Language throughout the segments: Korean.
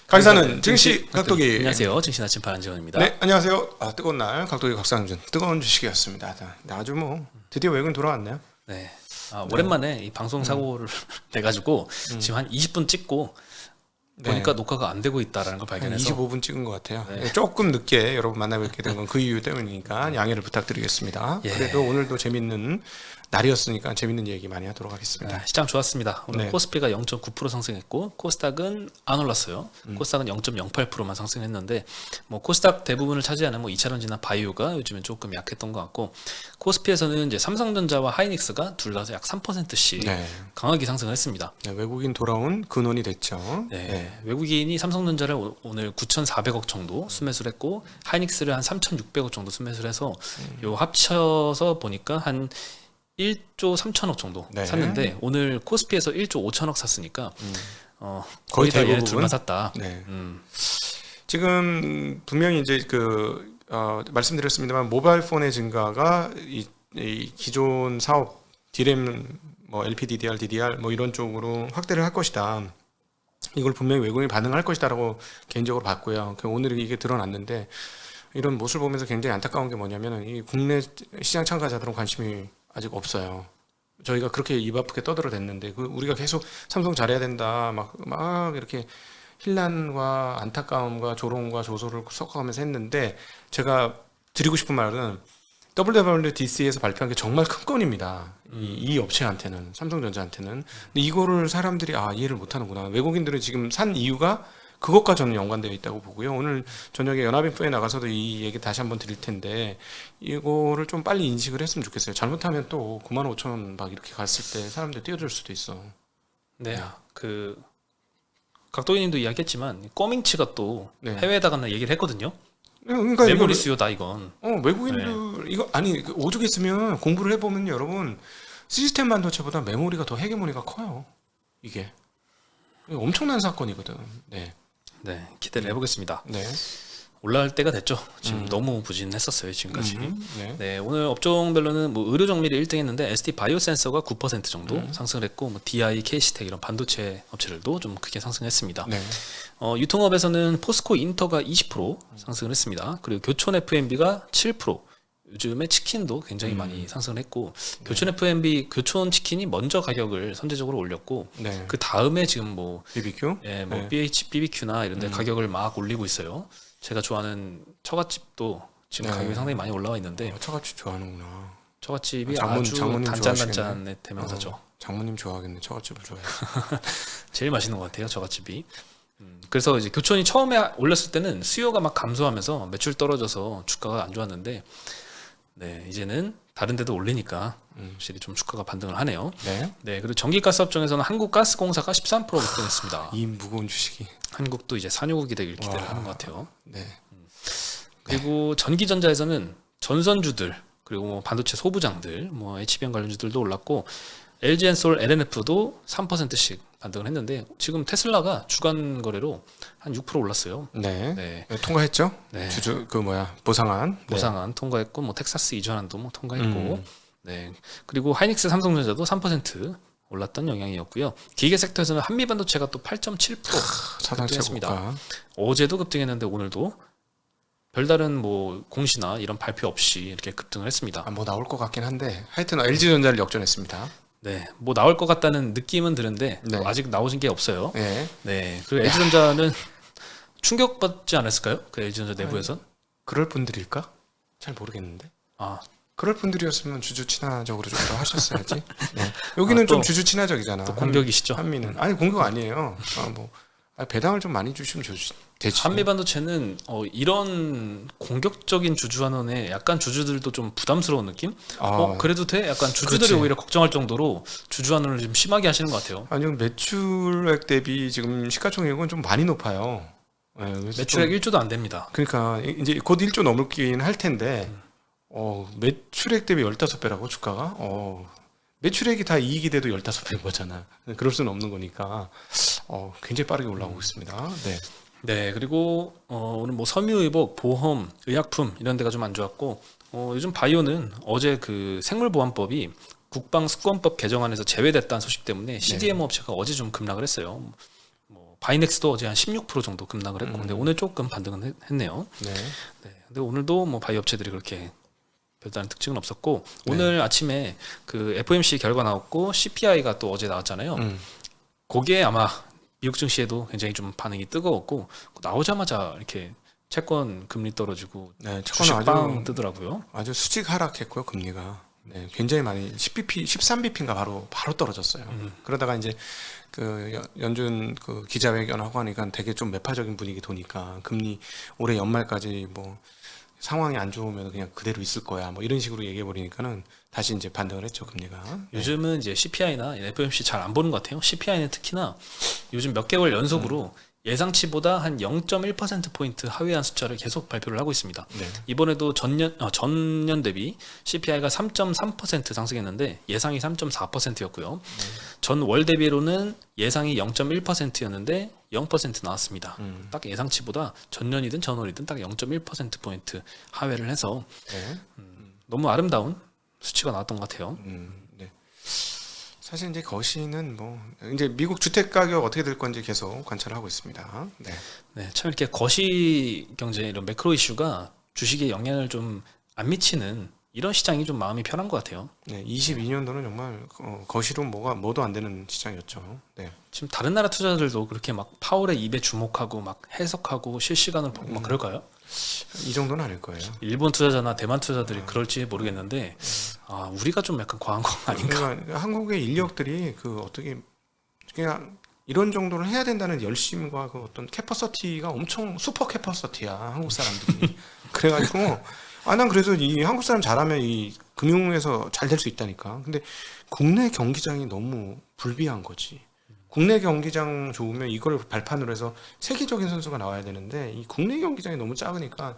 강의사는 증시 각도기. 안녕하세요. 증시 아침판 안지원입니다. 네, 안녕하세요. 뜨거운 날 각도기 각상준 뜨거운 주식이었습니다. 아주 드디어 외국인 돌아왔네요. 네. 오랜만에 이 방송 사고를 내가지고 지금 한 20분 찍고 보니까 녹화가 안 되고 있다라는 걸 발견해서 25분 찍은 것 같아요. 네. 조금 늦게 여러분 만나뵙게 된 건 그 이유 때문이니까 양해를 부탁드리겠습니다. 예. 그래도 오늘도 재밌는 날이었으니까 재밌는 얘기 많이 하도록 하겠습니다. 시장 좋았습니다. 오늘 네. 코스피가 0.9% 상승했고 코스닥은 안 올랐어요. 코스닥은 0.08%만 상승했는데 뭐 코스닥 대부분을 차지하는 뭐 2차전지나 바이오가 요즘엔 조금 약했던 것 같고 코스피에서는 이제 삼성전자와 하이닉스가 둘 다 약 3%씩 네. 강하게 상승을 했습니다. 네, 외국인 돌아온 근원이 됐죠. 네. 외국인이 삼성전자를 오늘 9,400억 정도 수매수를 했고 하이닉스를 한 3,600억 정도 수매수를 해서 요 합쳐서 보니까 한 1조 3천억 정도 네. 샀는데 오늘 코스피에서 1조 5천억 샀으니까 거의 다 얘네 둘만 샀다. 네. 지금 분명히 이제 말씀드렸습니다만 모바일 폰의 증가가 이 기존 사업 디램 뭐 LPDDR, DDR 뭐 이런 쪽으로 확대를 할 것이다. 이걸 분명히 외국인이 반응할 것이다라고 개인적으로 봤고요. 오늘 이게 드러났는데 이런 모습을 보면서 굉장히 안타까운 게 뭐냐면은 이 국내 시장 참가자들은 관심이 아직 없어요. 저희가 그렇게 입 아프게 떠들어댔는데 우리가 계속 삼성 잘해야 된다 막 이렇게 힐난과 안타까움과 조롱과 조소를 섞어가면서 했는데 제가 드리고 싶은 말은 WWDC에서 발표한 게 정말 큰 건입니다. 이 업체한테는 삼성전자한테는. 근데 이거를 사람들이 이해를 못하는구나. 외국인들은 지금 산 이유가 그것과 저는 연관되어 있다고 보고요. 오늘 저녁에 연합인포에 나가서도 이 얘기 다시 한번 드릴 텐데 이거를 좀 빨리 인식을 했으면 좋겠어요. 잘못하면 또 95,000원 막 이렇게 갔을 때 사람들 뛰어들 수도 있어. 네, 각도기님도 이야기했지만 꼬밍치가 또 해외에다가 얘기를 했거든요. 그러니까 메모리 수요다 이건. 외국인들 이거 오죽 했으면 공부를 해보면 여러분 시스템 반도체보다 메모리가 더 헤게모니가 커요. 이게 엄청난 사건이거든. 네, 기대를 해보겠습니다. 네. 올라갈 때가 됐죠. 지금 너무 부진했었어요 지금까지. 네. 오늘 업종별로는 뭐 의료 정밀이 1등했는데 ST 바이오센서가 9% 정도 상승을 했고, 뭐 DI, KC텍 이런 반도체 업체들도 좀 크게 상승했습니다. 네. 유통업에서는 포스코 인터가 20% 상승을 했습니다. 그리고 교촌 F&B가 7%. 요즘에 치킨도 굉장히 많이 상승을 했고 교촌 F&B 교촌 치킨이 먼저 가격을 선제적으로 올렸고 그 다음에 지금 뭐 BBQ, BBQ나 이런데 가격을 막 올리고 있어요. 제가 좋아하는 처갓집도 지금 가격이 상당히 많이 올라와 있는데 처갓집 좋아하는구나. 처갓집이 아주 단짠단짠의 대명사죠. 장모님 좋아하겠네. 처갓집을 좋아해. 제일 맛있는 것 같아요. 처갓집이. 그래서 이제 교촌이 처음에 올렸을 때는 수요가 막 감소하면서 매출 떨어져서 주가가 안 좋았는데 이제는 다른 데도 올리니까 확실히 좀 주가가 반등을 하네요. 네. 그리고 전기가스 업종에서는 한국가스공사가 13% 급등했습니다. 이 무거운 주식이. 한국도 이제 산유국이 되길 기대를 하는 것 같아요. 그리고 전기전자에서는 전선주들 그리고 뭐 반도체 소부장들, 뭐 HBM 관련주들도 올랐고 LG엔솔, LNF도 3%씩 반등을 했는데 지금 테슬라가 주간 거래로 한 6% 올랐어요. 네. 통과했죠? 네. 보상안 통과했고 뭐 텍사스 이전안도 뭐 통과했고 그리고 하이닉스, 삼성전자도 3% 올랐던 영향이었고요. 기계 섹터에서는 한미반도체가 또 8.7% 급등했습니다. 어제도 급등했는데 오늘도 별다른 뭐 공시나 이런 발표 없이 이렇게 급등을 했습니다. 뭐 나올 것 같긴 한데 하여튼 LG전자를 역전했습니다. 네, 뭐 나올 것 같다는 느낌은 드는데 아직 나오신 게 없어요. 그리고 LG전자는 충격받지 않았을까요? 그 LG전자 내부에선? 그럴 분들일까? 잘 모르겠는데. 그럴 분들이었으면 주주 친화적으로 좀 더 하셨어야지. 여기는 좀 주주 친화적이잖아. 또 공격이시죠? 한미는 아니 공격 아니에요. 배당을 좀 많이 주시면 되지. 한미반도체는 이런 공격적인 주주환원에 약간 주주들도 좀 부담스러운 느낌? 그래도 돼? 약간 주주들이 오히려 걱정할 정도로 주주환원을 좀 심하게 하시는 것 같아요. 아니요, 매출액 대비 지금 시가총액은 좀 많이 높아요. 매출액 1조도 안 됩니다. 그러니까 이제 곧 1조 넘긴 할 텐데 매출액 대비 15배라고 주가가? 매출액이 다 이익이 돼도 15배인 거잖아. 그럴 수는 없는 거니까 굉장히 빠르게 올라오고 있습니다. 그리고 오늘 뭐 섬유의복, 보험, 의약품 이런 데가 좀 안 좋았고 요즘 바이오는 어제 그 생물보안법이 국방수권법 개정안에서 제외됐다는 소식 때문에 CDMO 업체가 어제 좀 급락을 했어요. 하이닉스도 어제 한 16% 정도 급락을 했고, 근데 오늘 조금 반등은 했네요. 네. 네, 근데 오늘도 뭐 바이오 업체들이 그렇게 별다른 특징은 없었고, 네. 오늘 아침에 그 FOMC 결과 나왔고 CPI가 또 어제 나왔잖아요. 거기에 아마 미국 증시에도 굉장히 좀 반응이 뜨거웠고, 나오자마자 이렇게 채권 금리 떨어지고 네, 주식 빵 뜨더라고요. 아주 수직 하락했고요, 금리가. 네, 굉장히 많이 10bp, 13bp인가 바로 떨어졌어요. 그러다가 이제 그 연준 그 기자회견 하고 하니까 되게 좀 매파적인 분위기 도니까 금리 올해 연말까지 뭐 상황이 안 좋으면 그냥 그대로 있을 거야, 뭐 이런 식으로 얘기해 버리니까는 다시 이제 반등을 했죠, 금리가. 네. 요즘은 이제 CPI나 FOMC 잘 안 보는 것 같아요. CPI는 특히나 요즘 몇 개월 연속으로 예상치보다 한 0.1%포인트 하회한 숫자를 계속 발표를 하고 있습니다. 네. 이번에도 전년 대비 CPI가 3.3% 상승했는데 예상이 3.4%였고요. 전 월 대비로는 예상이 0.1%였는데 0% 나왔습니다. 딱 예상치보다 전년이든 전월이든 딱 0.1%포인트 하회를 해서 네. 너무 아름다운 수치가 나왔던 것 같아요. 네. 사실 이제 거시는 뭐 이제 미국 주택 가격 어떻게 될 건지 계속 관찰을 하고 있습니다. 네. 네, 참 이렇게 거시 경제 이런 매크로 이슈가 주식에 영향을 좀 안 미치는 이런 시장이 좀 마음이 편한 것 같아요. 네, 22년도는 정말 거시로 뭐도 안 되는 시장이었죠. 네. 지금 다른 나라 투자자들도 그렇게 막 파월의 입에 주목하고 막 해석하고 실시간으로 보고 막 그럴까요? 이 정도는 아닐 거예요. 일본 투자자나 대만 투자들이 그럴지 모르겠는데 우리가 좀 약간 과한 건 아닌가? 그러니까 한국의 인력들이 그 어떻게 그냥 이런 정도를 해야 된다는 열심과 그 어떤 캐퍼서티가 엄청 슈퍼 캐퍼서티야, 한국 사람들이. 그래가지고 난 그래서 이 한국 사람 잘하면 이 금융에서 잘 될 수 있다니까. 근데 국내 경기장이 너무 불비한 거지. 국내 경기장 좋으면 이걸 발판으로 해서 세계적인 선수가 나와야 되는데 이 국내 경기장이 너무 작으니까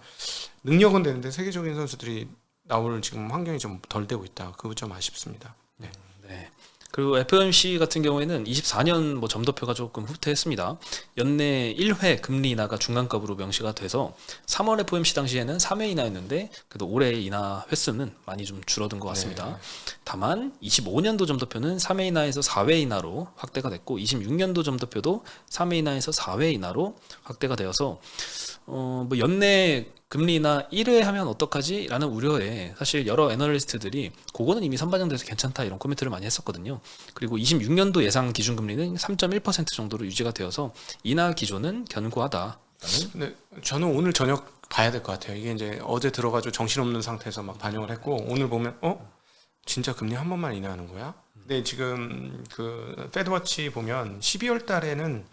능력은 되는데 세계적인 선수들이 나올 지금 환경이 좀 덜 되고 있다. 그거 좀 아쉽습니다. 네. 네. 그리고 FOMC 같은 경우에는 24년 뭐 점도표가 조금 후퇴했습니다. 연내 1회 금리 인하가 중간급으로 명시가 돼서 3월 FOMC 당시에는 3회 인하였는데 그래도 올해 인하 횟수는 많이 좀 줄어든 것 같습니다. 네. 다만 25년도 점도표는 3회 인하에서 4회 인하로 확대가 됐고 26년도 점도표도 3회 인하에서 4회 인하로 확대가 되어서 뭐 연내 금리 인하 1회 하면 어떡하지? 라는 우려에 사실 여러 애널리스트들이 그거는 이미 선반영돼서 괜찮다 이런 코멘트를 많이 했었거든요. 그리고 26년도 예상 기준금리는 3.1% 정도로 유지가 되어서 인하 기조는 견고하다. 근데 저는 오늘 저녁 봐야 될 것 같아요. 이게 이제 어제 들어가지고 정신없는 상태에서 막 반영을 했고 오늘 보면 진짜 금리 한 번만 인하하는 거야? 근데 지금 그 페드워치 보면 12월 달에는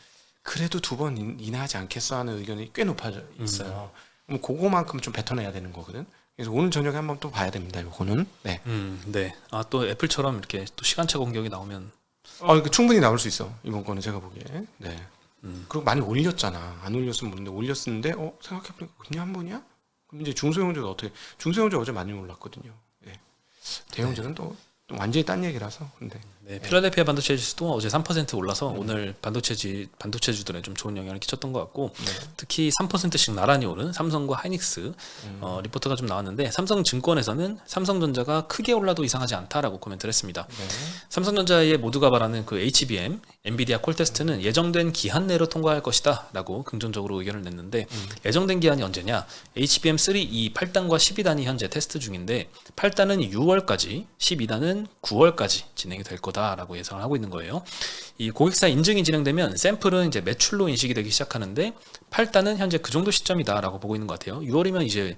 그래도 2번 인하하지 않겠어 하는 의견이 꽤 높아져 있어요. 그럼 그거만큼 좀 뱉어내야 되는 거거든. 그래서 오늘 저녁에 한번 또 봐야 됩니다. 요거는. 네. 네. 또 애플처럼 이렇게 또 시간차 공격이 나오면 충분히 나올 수 있어. 이번 거는 제가 보기에. 네. 그리고 많이 올렸잖아. 안 올렸으면 모르는데 올렸는데 생각해보니까 금리 한 번이야? 그럼 이제 중소형주도 어떻게? 중소형주 어제 많이 올랐거든요. 네. 대형주는 또 완전히 딴 얘기라서. 근데 네, 필라델피아 반도체 지수도 어제 3% 올라서 오늘 반도체주들에 좀 좋은 영향을 끼쳤던 것 같고 특히 3%씩 나란히 오른 삼성과 하이닉스 리포트가 좀 나왔는데 삼성증권에서는 삼성전자가 크게 올라도 이상하지 않다라고 코멘트를 했습니다. 네. 삼성전자의 모두가 바라는 그 HBM, 엔비디아 콜테스트는 예정된 기한 내로 통과할 것이다 라고 긍정적으로 의견을 냈는데 예정된 기한이 언제냐? HBM3E 8단과 12단이 현재 테스트 중인데 8단은 6월까지, 12단은 9월까지 진행이 될 거다라고 예상을 하고 있는 거예요. 이 고객사 인증이 진행되면 샘플은 이제 매출로 인식이 되기 시작하는데 8단은 현재 그 정도 시점이다라고 보고 있는 것 같아요. 6월이면 이제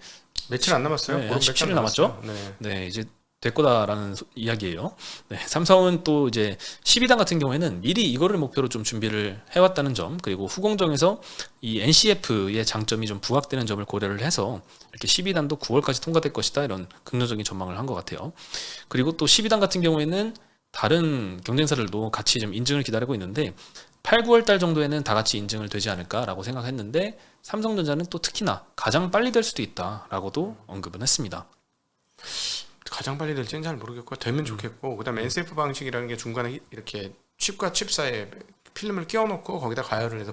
며칠 안 남았어요. 네, 한 17일 남았죠. 네. 네, 이제 될 거다라는 이야기예요. 네, 삼성은 또 이제 12단 같은 경우에는 미리 이거를 목표로 좀 준비를 해왔다는 점, 그리고 후공정에서 이 NCF의 장점이 좀 부각되는 점을 고려를 해서 이렇게 12단도 9월까지 통과될 것이다 이런 긍정적인 전망을 한 것 같아요. 그리고 또 12단 같은 경우에는 다른 경쟁사들도 같이 좀 인증을 기다리고 있는데 8, 9월 달 정도에는 다 같이 인증을 되지 않을까라고 생각했는데 삼성전자는 또 특히나 가장 빨리 될 수도 있다라고도 언급은 했습니다. 가장 빨리 될지는 잘 모르겠고 되면 좋겠고 그다음에 NCF 방식이라는 게 중간에 이렇게 칩과 칩 사이에 필름을 끼워놓고 거기다 가열을 해서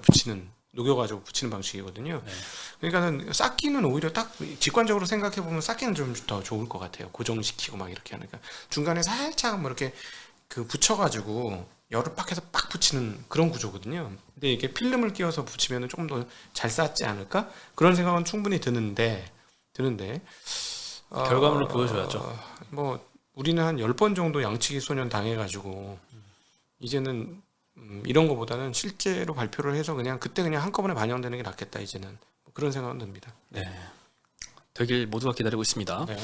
녹여가지고 붙이는 방식이거든요. 네. 그러니까는 쌓기는 오히려 딱 직관적으로 생각해 보면 쌓기는 좀 더 좋을 것 같아요. 고정시키고 막 이렇게 하니까 중간에 살짝 뭐 이렇게 그 붙여가지고 열을 빡 해서 빡 붙이는 그런 구조거든요. 근데 이게 필름을 끼워서 붙이면 조금 더 잘 쌓지 않을까? 그런 생각은 충분히 드는데 결과물을 보여줘야죠. 뭐 우리는 한 10번 정도 양치기 소년 당해가지고 이제는 이런 거보다는 실제로 발표를 해서 그냥 그때 그냥 한꺼번에 반영되는 게 낫겠다 이제는 뭐 그런 생각은 듭니다. 네. 되길 모두가 기다리고 있습니다. 네.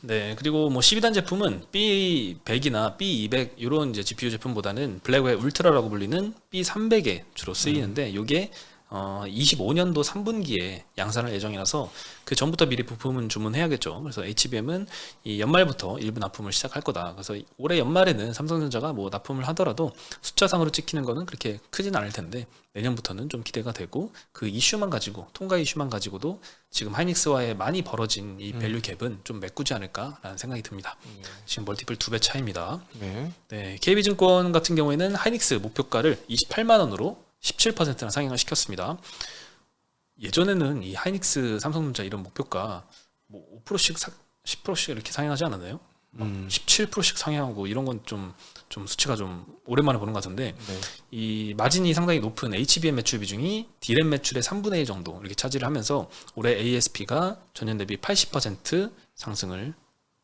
네, 그리고 뭐 12단 제품은 B100이나 B200 이런 이제 GPU 제품보다는 블랙웰 울트라라고 불리는 B300에 주로 쓰이는데 이게 25년도 3분기에 양산할 예정이라서 그 전부터 미리 부품은 주문해야겠죠. 그래서 HBM은 이 연말부터 일부 납품을 시작할 거다. 그래서 올해 연말에는 삼성전자가 뭐 납품을 하더라도 숫자상으로 찍히는 거는 그렇게 크진 않을 텐데 내년부터는 좀 기대가 되고 그 이슈만 가지고 통과 이슈만 가지고도 지금 하이닉스와의 많이 벌어진 이 밸류 갭은 좀 메꾸지 않을까라는 생각이 듭니다. 지금 멀티플 2배 차이입니다. 네. 네, KB증권 같은 경우에는 하이닉스 목표가를 28만 원으로 17%나 상향을 시켰습니다. 예전에는 이 하이닉스, 삼성전자 이런 목표가 뭐 5%씩, 10%씩 이렇게 상향하지 않았나요? 17%씩 상향하고 이런 건 좀 수치가 좀 오랜만에 보는 것 같은데 네. 이 마진이 상당히 높은 HBM 매출 비중이 D램 매출의 3분의 1 정도 이렇게 차지를 하면서 올해 ASP가 전년 대비 80% 상승을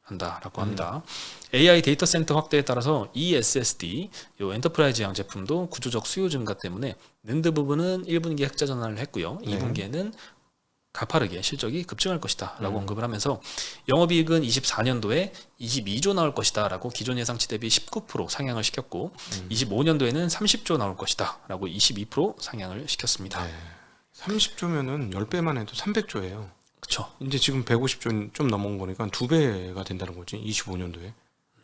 한다라고 합니다. AI 데이터 센터 확대에 따라서 ESSD, 요 엔터프라이즈형 제품도 구조적 수요 증가 때문에 낸드 부분은 1분기에 흑자 전환을 했고요. 네. 2분기에는 가파르게 실적이 급증할 것이다라고 언급을 하면서 영업이익은 24년도에 22조 나올 것이다라고 기존 예상치 대비 19% 상향을 시켰고 25년도에는 30조 나올 것이다라고 22% 상향을 시켰습니다. 네. 30조면은 10배만 해도 300조예요. 그렇죠. 이제 지금 150조 좀 넘은 거니까 2배가 된다는 거지. 25년도에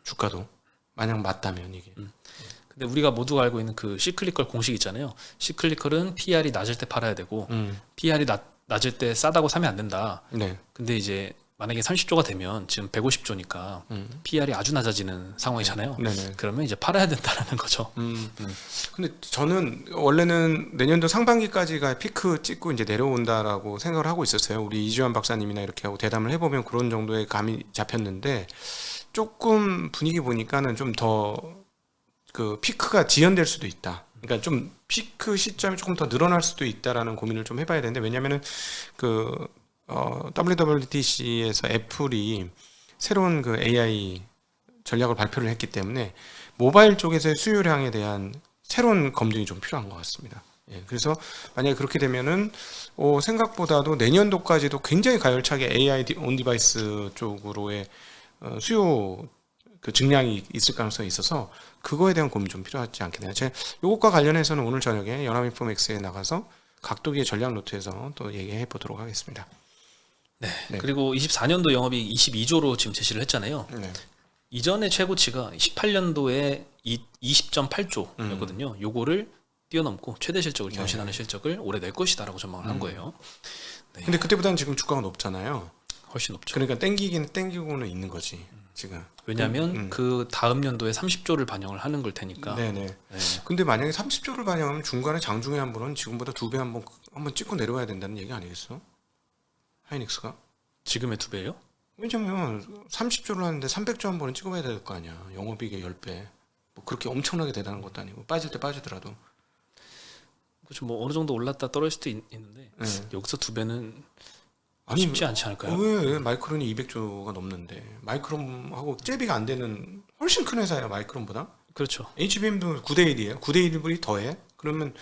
주가도 만약 맞다면 이게. 근데 우리가 모두가 알고 있는 그 시클리컬 공식 있잖아요. 시클리컬은 PR이 낮을 때 팔아야 되고 PR이 낮을 때 싸다고 사면 안 된다. 네. 근데 이제 만약에 30조가 되면 지금 150조니까 PR이 아주 낮아지는 상황이잖아요. 네네. 그러면 이제 팔아야 된다라는 거죠. 근데 저는 원래는 내년도 상반기까지가 피크 찍고 이제 내려온다라고 생각을 하고 있었어요. 우리 이주환 박사님이나 이렇게 하고 대담을 해보면 그런 정도의 감이 잡혔는데 조금 분위기 보니까는 좀 더 그 피크가 지연될 수도 있다. 그러니까 좀 피크 시점이 조금 더 늘어날 수도 있다라는 고민을 좀 해봐야 되는데 왜냐면은 그 WWDC에서 애플이 새로운 그 AI 전략을 발표를 했기 때문에 모바일 쪽에서의 수요량에 대한 새로운 검증이 좀 필요한 것 같습니다. 예, 그래서 만약에 그렇게 되면은 생각보다도 내년도까지도 굉장히 가열차게 AI 온 디바이스 쪽으로의 수요 그 증량이 있을 가능성이 있어서 그거에 대한 고민이 좀 필요하지 않겠나요? 제가 이것과 관련해서는 오늘 저녁에 연합인포맥스에 나가서 각도기의 전략 노트에서 또 얘기해 보도록 하겠습니다. 네. 네. 그리고 24년도 영업이익 22조로 지금 제시를 했잖아요. 네. 이전의 최고치가 18년도에 20.8조였거든요. 요거를 뛰어넘고 최대 실적을 경신하는 실적을 올해 낼 것이다라고 전망을 한 거예요. 네. 근데 그때보다는 지금 주가가 높잖아요. 훨씬 높죠. 그러니까 땡기고는 있는 거지 지금. 왜냐하면 그 다음 연도에 30조를 반영을 하는 걸 테니까. 네네. 네. 근데 만약에 30조를 반영하면 중간에 장중에 한 번은 지금보다 2배 한번 찍고 내려와야 된다는 얘기 아니겠어? 하이닉스가? 지금의 2배요? 왜냐면 30조를 하는데 300조 한 번은 찍어봐야 될 거 아니야. 영업이익의 10배. 뭐 그렇게 엄청나게 대단한 것도 아니고 빠질 때 빠지더라도. 그렇죠. 뭐 어느 정도 올랐다 떨어질 수도 있는데 네. 여기서 2배는 아니, 쉽지 않지 않을까요? 왜 마이크론이 200조가 넘는데 마이크론하고 잽이가 안 되는 훨씬 큰 회사야 마이크론보다. 그렇죠. HBM도 9대 1이에요. 9대 1이 더해. 그러면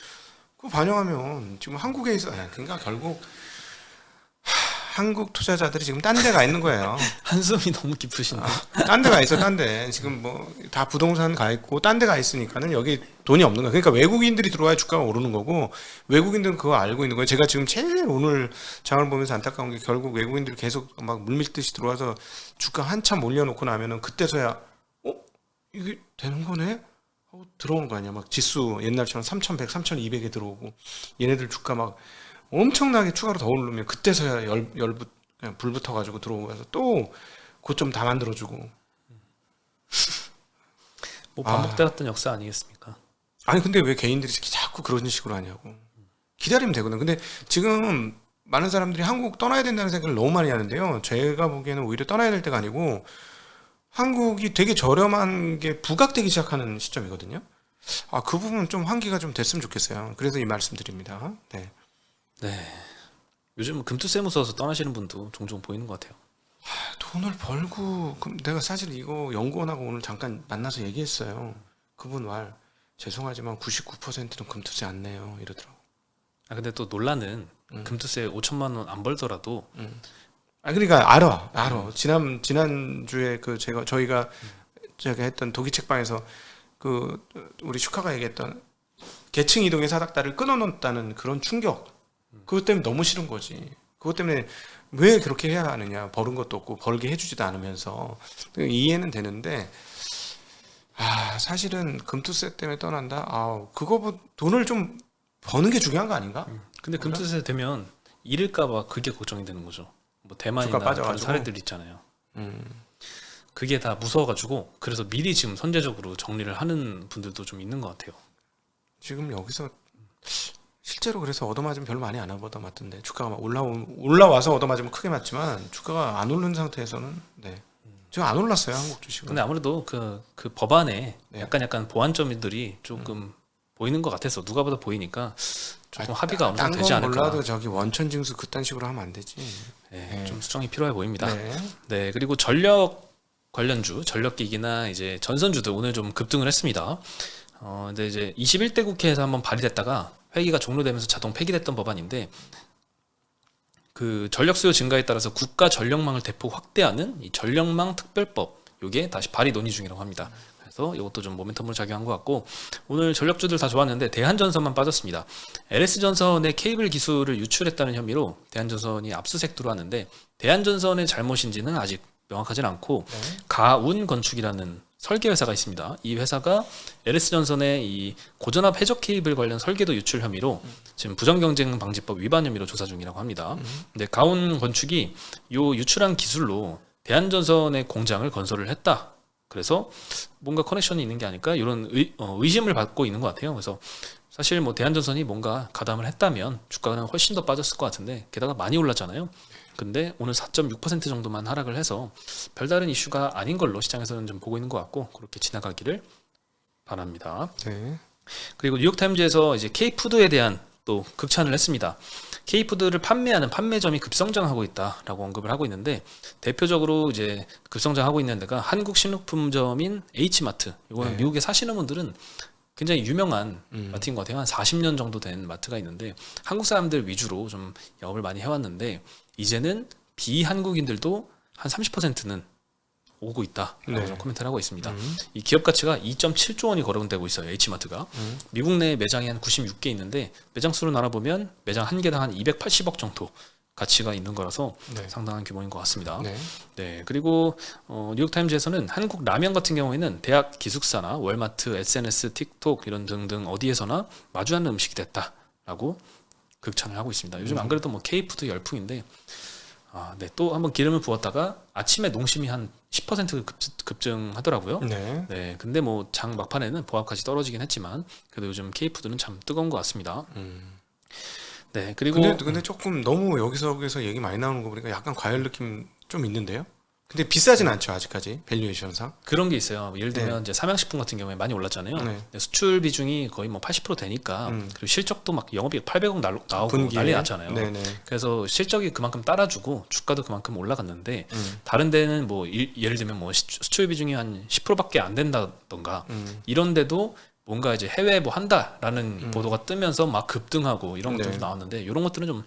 그거 반영하면 지금 한국에 있어. 그러니까 결국 한국 투자자들이 지금 딴 데 가 있는 거예요. 한숨이 너무 깊으신데. 딴 데 가 있어, 딴 데. 지금 뭐 다 부동산 가 있고 딴 데 가 있으니까는 여기 돈이 없는 거야. 그러니까 외국인들이 들어와야 주가가 오르는 거고 외국인들은 그거 알고 있는 거예요. 제가 지금 제일 오늘 장을 보면서 안타까운 게 결국 외국인들이 계속 막 물밀듯이 들어와서 주가 한참 올려놓고 나면은 그때서야 이게 되는 거네? 하고 들어오는 거 아니야. 막 지수 옛날처럼 3,100, 3,200에 들어오고 얘네들 주가 막 엄청나게 추가로 더 오르면 그때서야 그냥 불 붙어가지고 들어오면서 또 고점 다 만들어주고. 뭐 반복되었던 역사 아니겠습니까? 아니 근데 왜 개인들이 자꾸 그런 식으로 하냐고. 기다리면 되거든. 근데 지금 많은 사람들이 한국 떠나야 된다는 생각을 너무 많이 하는데요. 제가 보기에는 오히려 떠나야 될 때가 아니고 한국이 되게 저렴한 게 부각되기 시작하는 시점이거든요. 그 부분 좀 환기가 좀 됐으면 좋겠어요. 그래서 이 말씀드립니다. 네. 네. 요즘 금투세 무서워서 떠나시는 분도 종종 보이는 것 같아요. 돈을 벌고 그럼 내가 사실 이거 연구원하고 오늘 잠깐 만나서 얘기했어요. 그분 말 죄송하지만 99%는 금투세 안 내요 이러더라고. 근데 또 논란은 금투세 5천만 원 안 벌더라도 그러니까 알아. 지난주에 저희가 했던 독일 책방에서 그 우리 슈카가 얘기했던 계층 이동의 사닥다를 끊어놓았다는 그런 충격. 그것 때문에 너무 싫은 거지. 그것 때문에 왜 그렇게 해야 하느냐. 벌은 것도 없고 벌게 해주지도 않으면서 이해는 되는데 사실은 금투세 때문에 떠난다. 그거보다 돈을 좀 버는 게 중요한 거 아닌가? 근데 금투세 되면 잃을까봐 그게 걱정이 되는 거죠. 뭐 대만이나 그런 사례들 있잖아요. 그게 다 무서워가지고 그래서 미리 지금 선제적으로 정리를 하는 분들도 좀 있는 것 같아요. 지금 여기서 실제로 그래서 얻어맞으면 별로 많이 안 얻어맞던데 주가가 올라와서 얻어맞으면 크게 맞지만 주가가 안 오른 상태에서는 지금 안 올랐어요 한국 주식은. 근데 아무래도 그 법안에 약간 보완점들이 조금 보이는 것 같아서 누가 봐도 보이니까 조금 합의가 어느 정도 되지 않을까. 몰라도 저기 원천징수 그딴 식으로 하면 안 되지. 좀 수정이 필요해 보입니다. 네, 그리고 전력 관련주, 전력기기나 이제 전선주들 오늘 좀 급등을 했습니다. 근데 이제 21대 국회에서 한번 발의됐다가 회기가 종료되면서 자동 폐기됐던 법안인데 그 전력 수요 증가에 따라서 국가 전력망을 대폭 확대하는 이 전력망 특별법 요게 다시 발의 논의 중이라고 합니다. 그래서 이것도 좀 모멘텀으로 작용한 것 같고 오늘 전력주들 다 좋았는데 대한전선만 빠졌습니다. LS전선의 케이블 기술을 유출했다는 혐의로 대한전선이 압수수색 들어왔는데 대한전선의 잘못인지는 아직 명확하진 않고 가운건축이라는 설계 회사가 있습니다. 이 회사가 LS전선의 이 고전압 해적 케이블 관련 설계도 유출 혐의로 지금 부정경쟁방지법 위반 혐의로 조사 중이라고 합니다. 근데 가운건축이 요 유출한 기술로 대한전선의 공장을 건설을 했다. 그래서 뭔가 커넥션이 있는 게 아닐까 이런 의심을 받고 있는 것 같아요. 그래서 사실 뭐 대한전선이 뭔가 가담을 했다면 주가는 훨씬 더 빠졌을 것 같은데 게다가 많이 올랐잖아요. 근데 오늘 4.6% 정도만 하락을 해서 별다른 이슈가 아닌 걸로 시장에서는 좀 보고 있는 것 같고 그렇게 지나가기를 바랍니다. 네. 그리고 뉴욕타임즈에서 이제 K푸드에 대한 또 극찬을 했습니다. K푸드를 판매하는 판매점이 급성장하고 있다라고 언급을 하고 있는데 대표적으로 이제 급성장하고 있는 데가 한국 식료품점인 H마트. 이거는 미국에 사시는 분들은 굉장히 유명한 마트인 것 같아요. 한 40년 정도 된 마트가 있는데 한국 사람들 위주로 좀 영업을 많이 해왔는데 이제는 비한국인들도 한 30%는 오고 있다라고 좀 코멘트를 하고 있습니다. 이 기업 가치가 2.7조 원이 거론되고 있어요. H마트가. 미국 내 매장이 한 96개 있는데 매장 수로 나눠보면 매장 한 개당 한 280억 정도 가치가 있는 거라서 상당한 규모인 것 같습니다. 네, 그리고 뉴욕타임즈에서는 한국 라면 같은 경우에는 대학 기숙사나 월마트, SNS, 틱톡 이런 등등 어디에서나 마주 하는 음식이 됐다라고 극찬을 하고 있습니다. 요즘 안 그래도 뭐 K푸드 열풍인데 또 한번 기름을 부었다가 아침에 농심이 한 10% 급증하더라고요. 네, 근데 뭐 장 막판에는 보합까지 떨어지긴 했지만 그래도 요즘 K푸드는 참 뜨거운 것 같습니다. 네, 그리고 근데 조금 너무 여기서 얘기 많이 나오는 거 보니까 약간 과열 느낌 좀 있는데요. 근데 비싸진 않죠 아직까지 밸류에이션상. 그런 게 있어요. 예를 들면 이제 삼양식품 같은 경우에 많이 올랐잖아요. 근데 수출 비중이 거의 뭐 80% 되니까 그리고 실적도 막 영업이익 800억 나오고 분기에? 난리 났잖아요. 그래서 실적이 그만큼 따라주고 주가도 그만큼 올라갔는데 다른 데는 뭐 예를 들면 뭐 수출 비중이 한 10%밖에 안 된다던가 이런데도 뭔가 이제 해외에 뭐 한다라는 보도가 뜨면서 막 급등하고 이런 것들도 나왔는데 이런 것들은 좀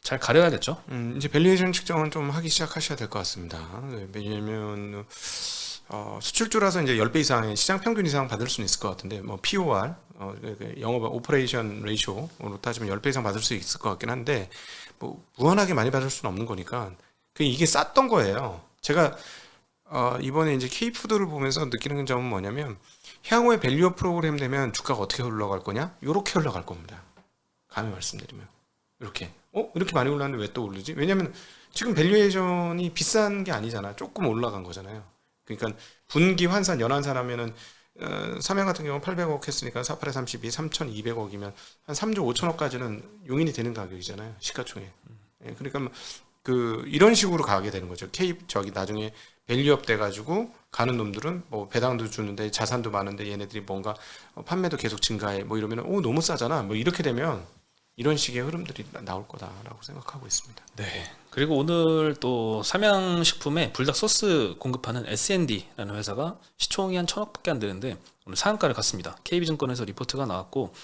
잘 가려야겠죠. 이제 밸류에이션 측정은 좀 하기 시작하셔야 될 것 같습니다. 왜냐면 수출주라서 이제 10배 이상의 시장 평균 이상 받을 수는 있을 것 같은데 뭐 POR 영업 오퍼레이션 레이쇼로 따지면 10배 이상 받을 수 있을 것 같긴 한데 뭐 무한하게 많이 받을 수는 없는 거니까 이게 쌌던 거예요. 제가 이번에 이제 K푸드를 보면서 느끼는 점은 뭐냐면 향후에 밸류업 프로그램 되면 주가가 어떻게 올라갈 거냐? 이렇게 올라갈 겁니다. 감히 말씀드리면 이렇게 이렇게 많이 올랐는데 왜 또 오르지? 왜냐면 지금 밸류에이션이 비싼 게 아니잖아. 조금 올라간 거잖아요. 그러니까 분기 환산 연환산 하면은 삼양 같은 경우는 800억 했으니까 48에 32 3,200억이면 한 3조 5천억까지는 용인이 되는 가격이잖아요. 시가총액. 그러니까 이런 식으로 가게 되는 거죠. 나중에 밸류업 돼가지고 가는 놈들은 뭐 배당도 주는데 자산도 많은데 얘네들이 뭔가 판매도 계속 증가해 뭐 이러면 너무 싸잖아 뭐 이렇게 되면 이런 식의 흐름들이 나올 거다라고 생각하고 있습니다. 네. 그리고 오늘 또 삼양식품에 불닭 소스 공급하는 S&D라는 회사가 시총이 한 1,000억밖에 안 되는데 오늘 상한가를 갔습니다. KB증권에서 리포트가 나왔고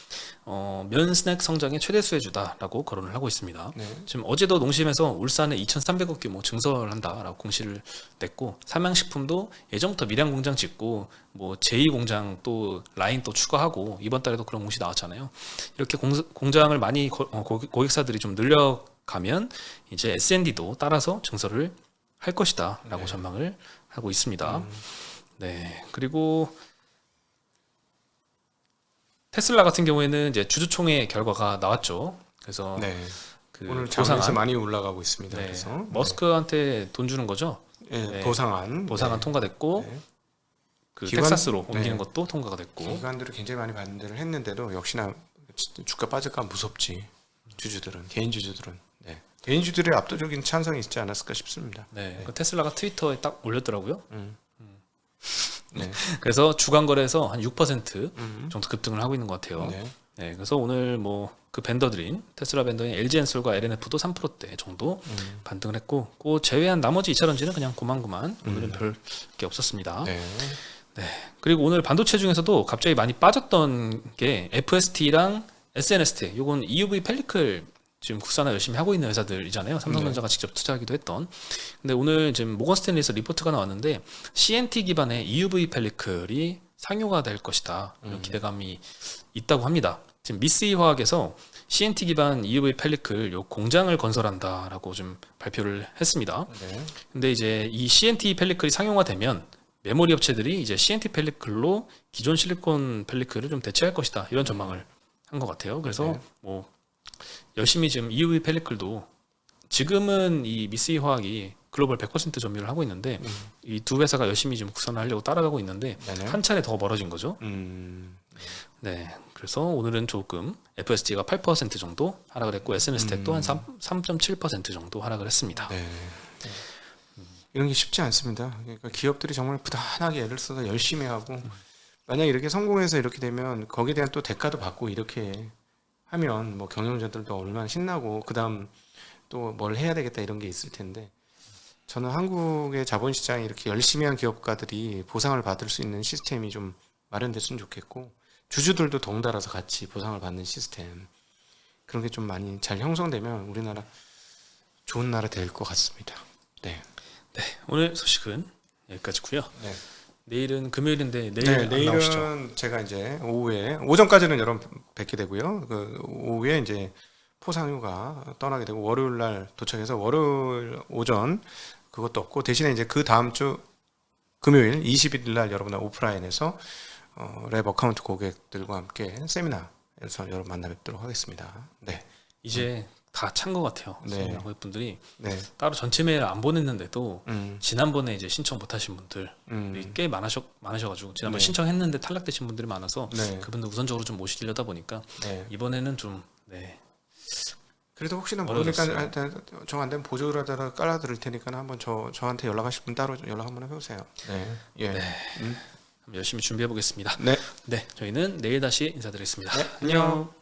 면 스낵 성장의 최대 수혜주다라고 거론을 하고 있습니다. 네. 지금 어제도 농심에서 울산에 2,300억 규모 증설한다라고 공시를 냈고 삼양식품도 예전부터 밀양 공장 짓고 뭐 제2 공장 또 라인 또 추가하고 이번 달에도 그런 공시 나왔잖아요. 이렇게 공장을 많이 고객사들이 좀 늘려가면 이제 S&D도 따라서 증설을 할 것이다라고 전망을 하고 있습니다. 네. 그리고 테슬라 같은 경우에는 이제 주주총회 결과가 나왔죠. 그래서 네. 그 오늘 장에서 보상안, 많이 올라가고 있습니다. 네, 그래서 머스크한테 돈 주는 거죠. 네, 보상안 통과됐고 네. 그 기관- 텍사스로 네. 옮기는 것도 통과가 됐고 기관들이 굉장히 많이 반대를 했는데도 역시나 주가 빠질까 무섭지 주주들은 개인 주주들은 개인 주주들의 압도적인 찬성이 있지 않았을까 싶습니다. 네, 그 테슬라가 트위터에 딱 올렸더라고요. 네. 그래서 주간 거래에서 한 6% 정도 급등을 하고 있는 것 같아요. 네. 네, 그래서 오늘 뭐 그 벤더들인 테슬라 벤더인 LG엔솔과 LNF도 3%대 정도 반등을 했고, 그 제외한 나머지 2차전지는 그냥 고만고만 오늘은 별 게 없었습니다. 네. 네. 그리고 오늘 반도체 중에서도 갑자기 많이 빠졌던 게 FST랑 SNST. 요건 EUV 펠리클 지금 국산화 열심히 하고 있는 회사들이잖아요. 삼성전자가 직접 투자하기도 했던. 근데 오늘 지금 모건 스탠리에서 리포트가 나왔는데 CNT 기반의 EUV 펠리클이 상용화 될 것이다. 이런 기대감이 있다고 합니다. 지금 미쓰이 화학에서 CNT 기반 EUV 펠리클 요 공장을 건설한다라고 좀 발표를 했습니다. 네. 근데 이제 이 CNT 펠리클이 상용화되면 메모리 업체들이 이제 CNT 펠리클로 기존 실리콘 펠리클을 좀 대체할 것이다. 이런 전망을 한 것 같아요. 그래서 네. 뭐 열심히 지금 EUV 펠리클도 지금은 이 미쓰이 화학이 글로벌 100% 점유를 하고 있는데 이 두 회사가 열심히 지금 국산화하려고 따라가고 있는데 네네. 한 차례 더 멀어진 거죠. 네, 그래서 오늘은 조금 FST가 8% 정도 하락을 했고 SNS텍도 한 3.7% 정도 하락을 했습니다. 네. 이런 게 쉽지 않습니다. 그러니까 기업들이 정말 부단하게 애를 써서 열심히 하고 만약 이렇게 성공해서 이렇게 되면 거기에 대한 또 대가도 받고 이렇게 하면 뭐 경영자들도 얼마나 신나고 그다음 또 뭘 해야 되겠다 이런 게 있을 텐데 저는 한국의 자본시장이 이렇게 열심히 한 기업가들이 보상을 받을 수 있는 시스템이 좀 마련됐으면 좋겠고 주주들도 덩달아서 같이 보상을 받는 시스템 그런 게 좀 많이 잘 형성되면 우리나라 좋은 나라 될 것 같습니다. 네. 네, 오늘 소식은 여기까지고요. 네. 내일은 금요일인데 내일 네, 안 나오시죠? 내일은 제가 이제 오후에 오전까지는 여러분 뵙게 되고요. 그 오후에 이제 포상휴가 떠나게 되고 월요일 날 도착해서 월요일 오전 그것도 없고 대신에 이제 그 다음 주 금요일 21일 날 여러분들 오프라인에서 랩 어카운트 고객들과 함께 세미나에서 여러분 만나 뵙도록 하겠습니다. 네. 이제 다 찬 것 같아요. 네. 고객분들이 네. 따로 전체 메일 안 보냈는데도 음. 지난번에 이제 신청 못하신 분들이 꽤 많으셔가지고 지난번 에 네. 신청했는데 탈락되신 분들이 많아서 네. 그분들 우선적으로 좀 모시려다 보니까 네. 이번에는 좀 네. 그래도 혹시나 모르니까 어려웠어요. 정 안 되면 보조라다가 깔아드릴 테니까 한번 저한테 연락하실 분 따로 연락 한번 해보세요. 네. 예. 네. 음. 열심히 준비해 보겠습니다. 네. 네, 저희는 내일 다시 인사드리겠습니다. 네. 안녕.